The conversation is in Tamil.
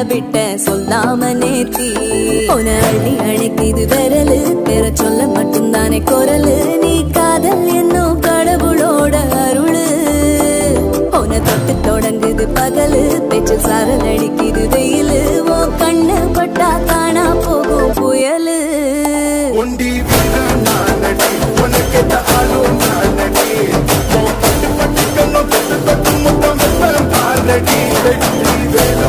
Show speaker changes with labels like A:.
A: விட்ட சொல்லாம நேத்தி உன அள்ளி அழைக்கிது விரலு பெற சொல்ல மட்டும்தானே குரலு நீ காதல் என்னும் கடவுளோட அருளு உன தொட்டு தொடங்குது பகலு பேச்சு சாரல் அடிக்குது வெயிலு ஓ கண்ணு பட்டா காணா போகும் புயலு
B: Already